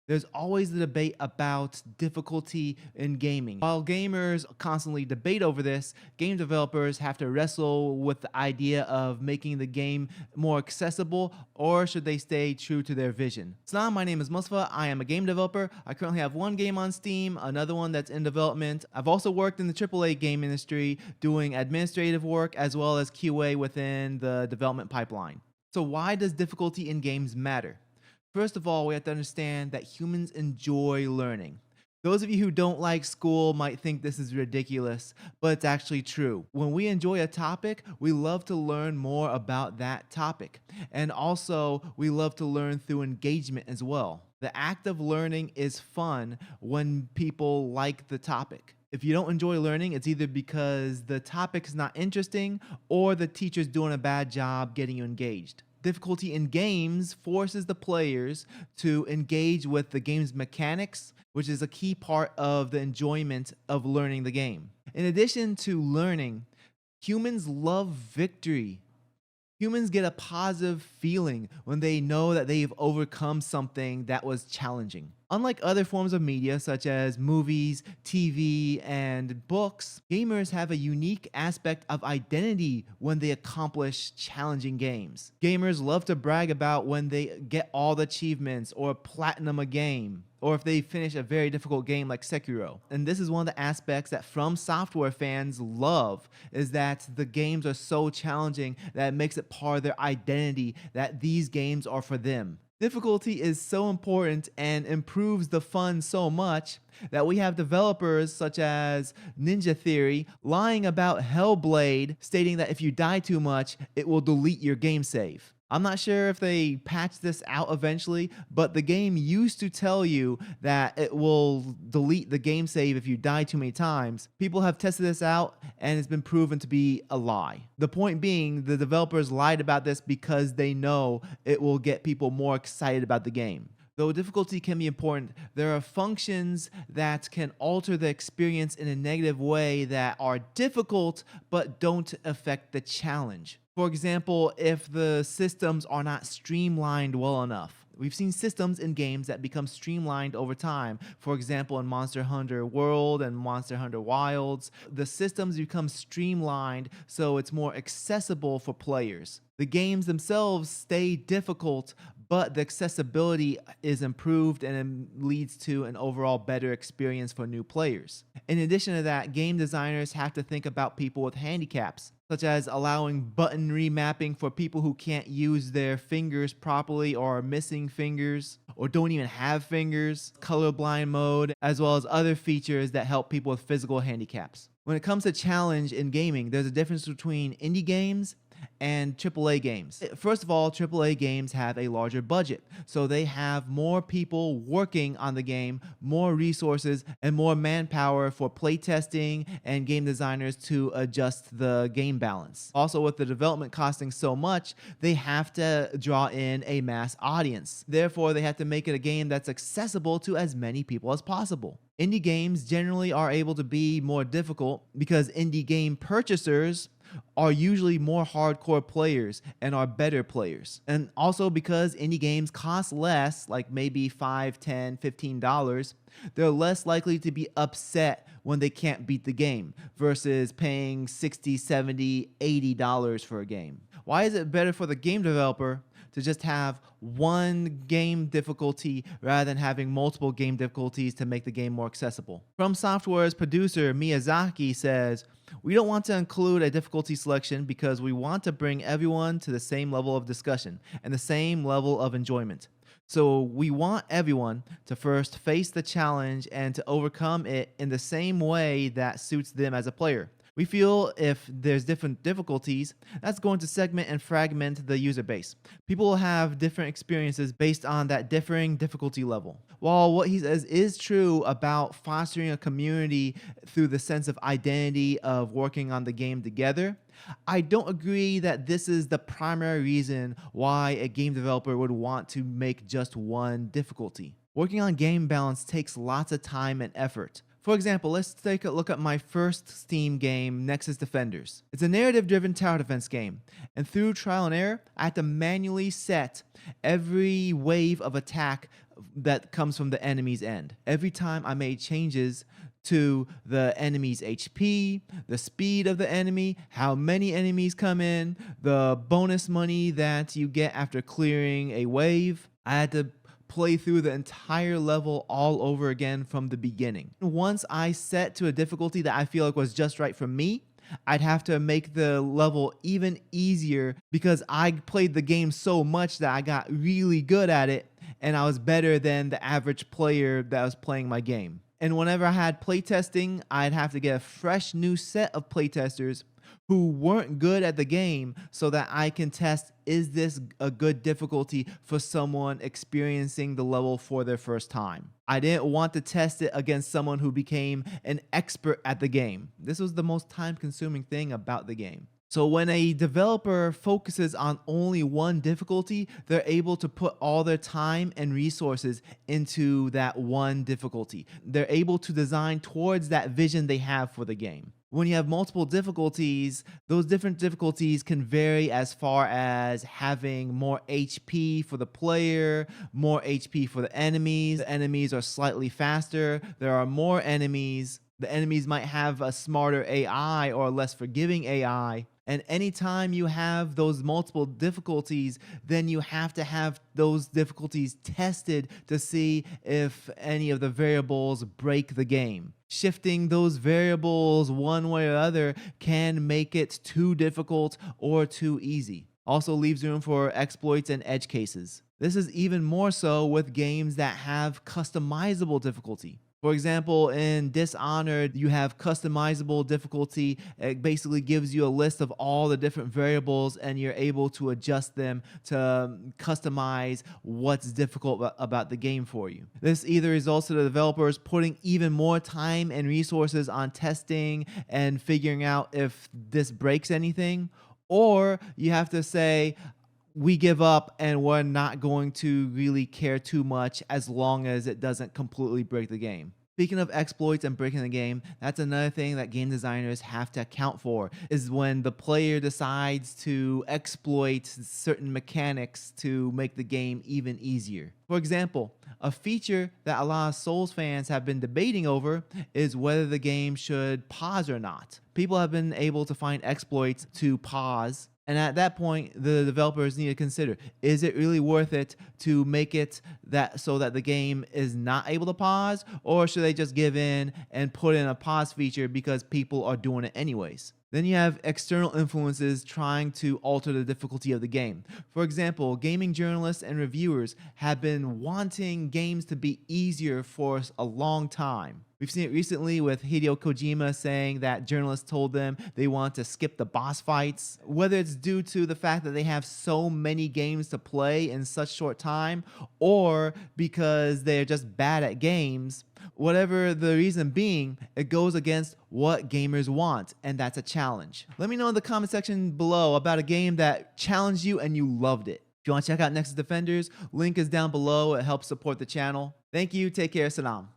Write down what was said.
There's always the debate about difficulty in gaming. While gamers constantly debate over this, game developers have to wrestle with the idea of making the game more accessible, or should they stay true to their vision? Salam, my name is Mustafa. I am a game developer. I currently have one game on Steam, another one that's in development. I've also worked in the AAA game industry doing administrative work as well as QA within the development pipeline. So why does difficulty in games matter? First of all, we have to understand that humans enjoy learning. Those of you who don't like school might think this is ridiculous, but it's actually true. When we enjoy a topic, we love to learn more about that topic. And also, we love to learn through engagement as well. The act of learning is fun when people like the topic. If you don't enjoy learning, it's either because the topic is not interesting or the teacher's doing a bad job getting you engaged. Difficulty in games forces the players to engage with the game's mechanics, which is a key part of the enjoyment of learning the game. In addition to learning, humans love victory. Humans get a positive feeling when they know that they've overcome something that was challenging. Unlike other forms of media such as movies, TV, and books, gamers have a unique aspect of identity when they accomplish challenging games. Gamers love to brag about when they get all the achievements or platinum a game, or if they finish a very difficult game like Sekiro. And this is one of the aspects that FromSoftware fans love, is that the games are so challenging that it makes it part of their identity that these games are for them. Difficulty is so important and improves the fun so much that we have developers such as Ninja Theory lying about Hellblade, stating that if you die too much, it will delete your game save. I'm not sure if they patch this out eventually, but the game used to tell you that it will delete the game save if you die too many times. People have tested this out and it's been proven to be a lie. The point being, the developers lied about this because they know it will get people more excited about the game. Though difficulty can be important, there are functions that can alter the experience in a negative way that are difficult but don't affect the challenge. For example, if the systems are not streamlined well enough. We've seen systems in games that become streamlined over time. For example, in Monster Hunter World and Monster Hunter Wilds, the systems become streamlined so it's more accessible for players. The games themselves stay difficult, but the accessibility is improved and it leads to an overall better experience for new players. In addition to that, game designers have to think about people with handicaps, such as allowing button remapping for people who can't use their fingers properly or are missing fingers or don't even have fingers, colorblind mode, as well as other features that help people with physical handicaps. When it comes to challenge in gaming, there's a difference between indie games and AAA games. First of all, AAA games have a larger budget, so they have more people working on the game, more resources, and more manpower for playtesting and game designers to adjust the game balance. Also, with the development costing so much, they have to draw in a mass audience. Therefore, they have to make it a game that's accessible to as many people as possible. Indie games generally are able to be more difficult because indie game purchasers are usually more hardcore players and are better players. And also because indie games cost less, like maybe $5, $10, $15, they're less likely to be upset when they can't beat the game versus paying $60, $70, $80 for a game. Why is it better for the game developer to just have one game difficulty rather than having multiple game difficulties to make the game more accessible? FromSoftware's producer Miyazaki says, "We don't want to include a difficulty selection because we want to bring everyone to the same level of discussion and the same level of enjoyment. So we want everyone to first face the challenge and to overcome it in the same way that suits them as a player. We feel if there's different difficulties, that's going to segment and fragment the user base. People will have different experiences based on that differing difficulty level." While what he says is true about fostering a community through the sense of identity of working on the game together, I don't agree that this is the primary reason why a game developer would want to make just one difficulty. Working on game balance takes lots of time and effort. For example, let's take a look at my first Steam game, Nexus Defenders. It's a narrative-driven tower defense game, and through trial and error, I had to manually set every wave of attack that comes from the enemy's end. Every time I made changes to the enemy's HP, the speed of the enemy, how many enemies come in, the bonus money that you get after clearing a wave, I had to play through the entire level all over again from the beginning. Once I set to a difficulty that I feel like was just right for me, I'd have to make the level even easier because I played the game so much that I got really good at it and I was better than the average player that was playing my game. And whenever I had playtesting, I'd have to get a fresh new set of playtesters who weren't good at the game so that I can test, is this a good difficulty for someone experiencing the level for their first time? I didn't want to test it against someone who became an expert at the game. This was the most time-consuming thing about the game. So when a developer focuses on only one difficulty, they're able to put all their time and resources into that one difficulty. They're able to design towards that vision they have for the game. When you have multiple difficulties, those different difficulties can vary as far as having more HP for the player, more HP for the enemies. The enemies are slightly faster. There are more enemies. The enemies might have a smarter AI or a less forgiving AI. And anytime you have those multiple difficulties, then you have to have those difficulties tested to see if any of the variables break the game. Shifting those variables one way or other can make it too difficult or too easy. Also leaves room for exploits and edge cases. This is even more so with games that have customizable difficulty. For example, in Dishonored, you have customizable difficulty. It basically gives you a list of all the different variables and you're able to adjust them to customize what's difficult about the game for you. This either results in the developers putting even more time and resources on testing and figuring out if this breaks anything, or you have to say, we give up and we're not going to really care too much as long as it doesn't completely break the game. Speaking of exploits and breaking the game, that's another thing that game designers have to account for, is when the player decides to exploit certain mechanics to make the game even easier. For example, a feature that a lot of Souls fans have been debating over is whether the game should pause or not. People have been able to find exploits to pause. And at that point, the developers need to consider, is it really worth it to make it that so that the game is not able to pause, or should they just give in and put in a pause feature because people are doing it anyways? Then you have external influences trying to alter the difficulty of the game. For example, gaming journalists and reviewers have been wanting games to be easier for a long time. We've seen it recently with Hideo Kojima saying that journalists told them they want to skip the boss fights. Whether it's due to the fact that they have so many games to play in such short time, or because they're just bad at games, whatever the reason being, it goes against what gamers want, and that's a challenge. Let me know in the comment section below about a game that challenged you and you loved it. If you want to check out Nexus Defenders, link is down below. It helps support the channel. Thank you. Take care. Salam.